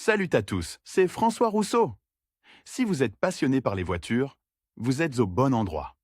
Salut à tous, c'est François Rousseau. Si vous êtes passionné par les voitures, vous êtes au bon endroit.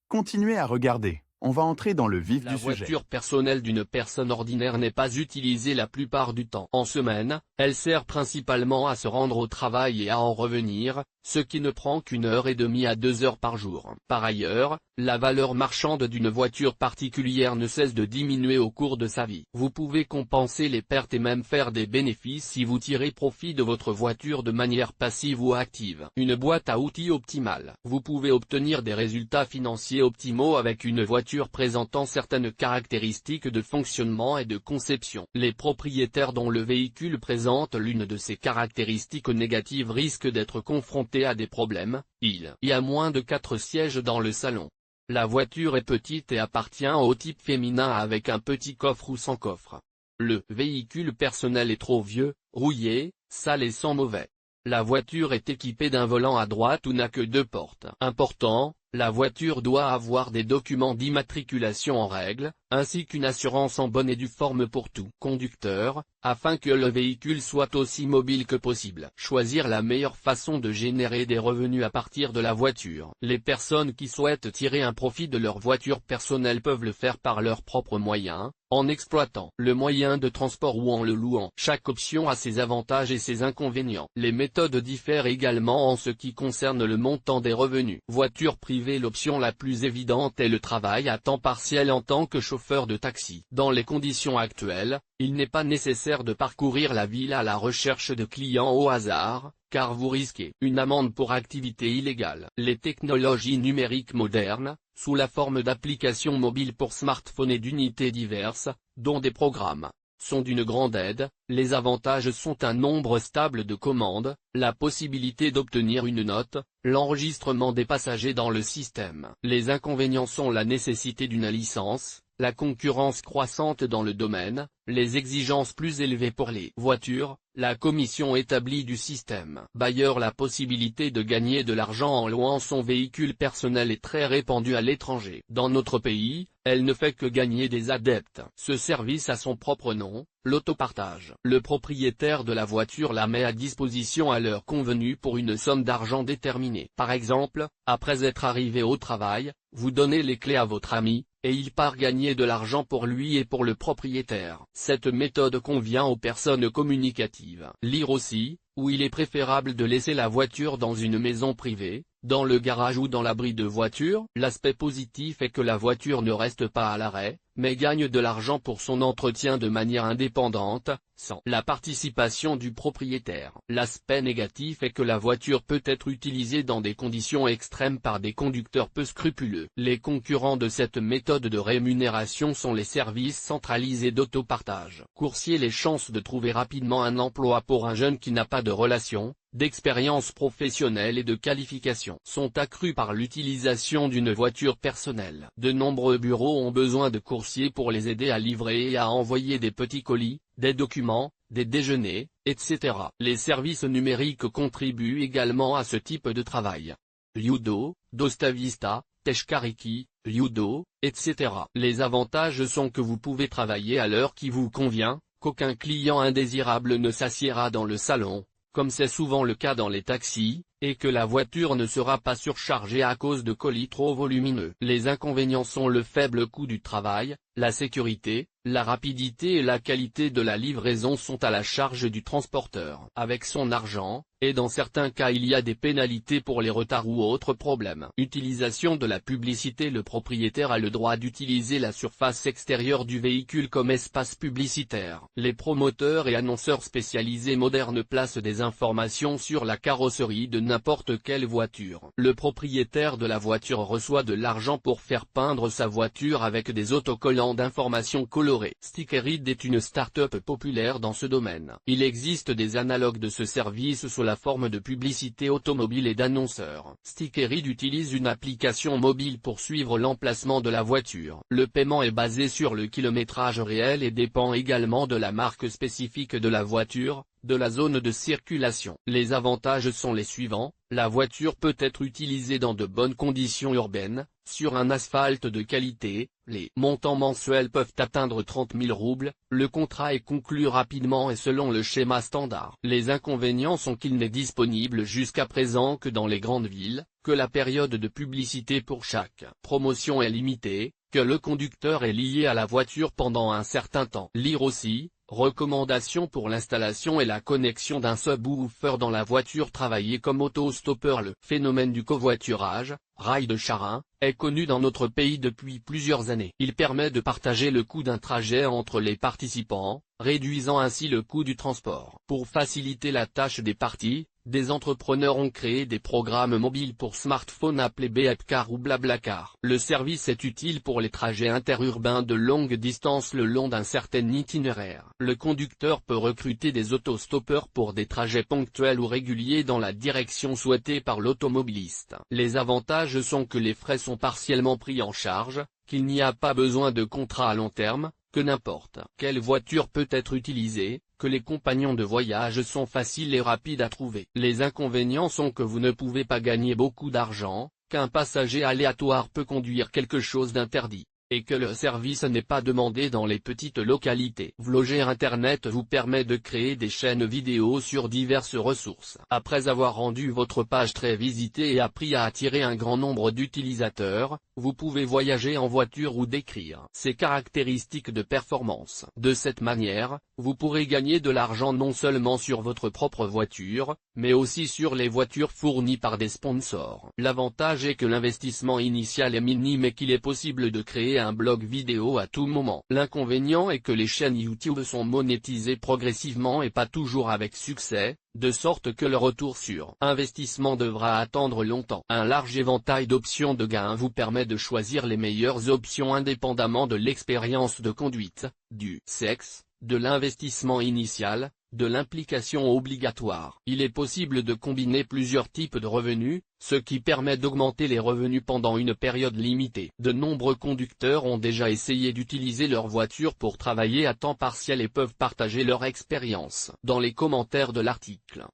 Continuez à regarder, on va entrer dans le vif La du sujet. voiture personnelle d'une personne ordinaire n'est pas utilisée la plupart du temps. En semaine, elle sert principalement à se rendre au travail et à en revenir, ce qui ne prend qu'une heure et demie à 2 heures par jour. Par ailleurs, la valeur marchande d'une voiture particulière ne cesse de diminuer au cours de sa vie. Vous pouvez compenser les pertes et même faire des bénéfices si vous tirez profit de votre voiture de manière passive ou active. Une boîte à outils optimale. Vous pouvez obtenir des résultats financiers optimaux avec une voiture présentant certaines caractéristiques de fonctionnement et de conception. Les propriétaires dont le véhicule présente l'une de ces caractéristiques négatives risquent d'être confrontés à des problèmes. Il y a moins de 4 sièges dans le salon. La voiture est petite et appartient au type féminin avec un petit coffre ou sans coffre. Le véhicule personnel est trop vieux, rouillé, sale et sans mauvais. La voiture est équipée d'un volant à droite ou n'a que 2 portes. Important, la voiture doit avoir des documents d'immatriculation en règle, ainsi qu'une assurance en bonne et due forme pour tout conducteur, afin que le véhicule soit aussi mobile que possible. Choisir la meilleure façon de générer des revenus à partir de la voiture. Les personnes qui souhaitent tirer un profit de leur voiture personnelle peuvent le faire par leurs propres moyens, en exploitant le moyen de transport ou en le louant. Chaque option a ses avantages et ses inconvénients. Les méthodes diffèrent également en ce qui concerne le montant des revenus. Voiture privée. L'option la plus évidente est le travail à temps partiel en tant que chauffeur de taxi. Dans les conditions actuelles, il n'est pas nécessaire de parcourir la ville à la recherche de clients au hasard, car vous risquez une amende pour activité illégale. Les technologies numériques modernes, sous la forme d'applications mobiles pour smartphones et d'unités diverses, dont des programmes, sont d'une grande aide. Les avantages sont un nombre stable de commandes, la possibilité d'obtenir une note, l'enregistrement des passagers dans le système. Les inconvénients sont la nécessité d'une licence, la concurrence croissante dans le domaine, les exigences plus élevées pour les voitures, la commission établie du système. Bailleur. La possibilité de gagner de l'argent en louant son véhicule personnel est très répandue à l'étranger. Dans notre pays, elle ne fait que gagner des adeptes. Ce service a son propre nom, l'autopartage. Le propriétaire de la voiture la met à disposition à l'heure convenue pour une somme d'argent déterminée. Par exemple, après être arrivé au travail, vous donnez les clés à votre ami, et il part gagner de l'argent pour lui et pour le propriétaire. Cette méthode convient aux personnes communicatives. Lire aussi, où il est préférable de laisser la voiture dans une maison privée, dans le garage ou dans l'abri de voiture. L'aspect positif est que la voiture ne reste pas à l'arrêt, mais gagne de l'argent pour son entretien de manière indépendante, sans la participation du propriétaire. L'aspect négatif est que la voiture peut être utilisée dans des conditions extrêmes par des conducteurs peu scrupuleux. Les concurrents de cette méthode de rémunération sont les services centralisés d'autopartage. Coursier. Les chances de trouver rapidement un emploi pour un jeune qui n'a pas de relation, d'expérience professionnelle et de qualification sont accrues par l'utilisation d'une voiture personnelle. De nombreux bureaux ont besoin de coursiers pour les aider à livrer et à envoyer des petits colis, des documents, des déjeuners, etc. Les services numériques contribuent également à ce type de travail. Yudo, Dostavista, Teshkariki, Yudo, etc. Les avantages sont que vous pouvez travailler à l'heure qui vous convient, qu'aucun client indésirable ne s'assiera dans le salon, comme c'est souvent le cas dans les taxis, et que la voiture ne sera pas surchargée à cause de colis trop volumineux. Les inconvénients sont le faible coût du travail, la sécurité, la rapidité et la qualité de la livraison sont à la charge du transporteur. Avec son argent, et dans certains cas il y a des pénalités pour les retards ou autres problèmes. Utilisation de la publicité. Le propriétaire a le droit d'utiliser la surface extérieure du véhicule comme espace publicitaire. Les promoteurs et annonceurs spécialisés modernes placent des informations sur la carrosserie de n'importe quelle voiture. Le propriétaire de la voiture reçoit de l'argent pour faire peindre sa voiture avec des autocollants d'informations colorées. Stickerid est une start-up populaire dans ce domaine. Il existe des analogues de ce service sous la forme de publicité automobile et d'annonceurs. Stickerid utilise une application mobile pour suivre l'emplacement de la voiture. Le paiement est basé sur le kilométrage réel et dépend également de la marque spécifique de la voiture, de la zone de circulation. Les avantages sont les suivants: la voiture peut être utilisée dans de bonnes conditions urbaines, sur un asphalte de qualité, les montants mensuels peuvent atteindre 30 000 roubles, le contrat est conclu rapidement et selon le schéma standard. Les inconvénients sont qu'il n'est disponible jusqu'à présent que dans les grandes villes, que la période de publicité pour chaque promotion est limitée, que le conducteur est lié à la voiture pendant un certain temps. Lire aussi: recommandations pour l'installation et la connexion d'un subwoofer dans la voiture. Travailler comme autostoppeur. Le phénomène du covoiturage, ride-sharing, est connu dans notre pays depuis plusieurs années. Il permet de partager le coût d'un trajet entre les participants, réduisant ainsi le coût du transport. Pour faciliter la tâche des parties, des entrepreneurs ont créé des programmes mobiles pour smartphones appelés BlaBlaCar ou BlaBlaCar. Le service est utile pour les trajets interurbains de longue distance le long d'un certain itinéraire. Le conducteur peut recruter des autostoppeurs pour des trajets ponctuels ou réguliers dans la direction souhaitée par l'automobiliste. Les avantages sont que les frais sont partiellement pris en charge, qu'il n'y a pas besoin de contrat à long terme, que n'importe quelle voiture peut être utilisée, que les compagnons de voyage sont faciles et rapides à trouver. Les inconvénients sont que vous ne pouvez pas gagner beaucoup d'argent, qu'un passager aléatoire peut conduire quelque chose d'interdit, et que le service n'est pas demandé dans les petites localités. Vlogger Internet vous permet de créer des chaînes vidéo sur diverses ressources. Après avoir rendu votre page très visitée et appris à attirer un grand nombre d'utilisateurs, vous pouvez voyager en voiture ou décrire ses caractéristiques de performance. De cette manière, vous pourrez gagner de l'argent non seulement sur votre propre voiture, mais aussi sur les voitures fournies par des sponsors. L'avantage est que l'investissement initial est minime et qu'il est possible de créer un blog vidéo à tout moment. L'inconvénient est que les chaînes YouTube sont monétisées progressivement et pas toujours avec succès, de sorte que le retour sur investissement devra attendre longtemps. Un large éventail d'options de gain vous permet de choisir les meilleures options indépendamment de l'expérience de conduite, du sexe, de l'investissement initial, de l'implication obligatoire. Il est possible de combiner plusieurs types de revenus, ce qui permet d'augmenter les revenus pendant une période limitée. De nombreux conducteurs ont déjà essayé d'utiliser leur voiture pour travailler à temps partiel et peuvent partager leur expérience dans les commentaires de l'article.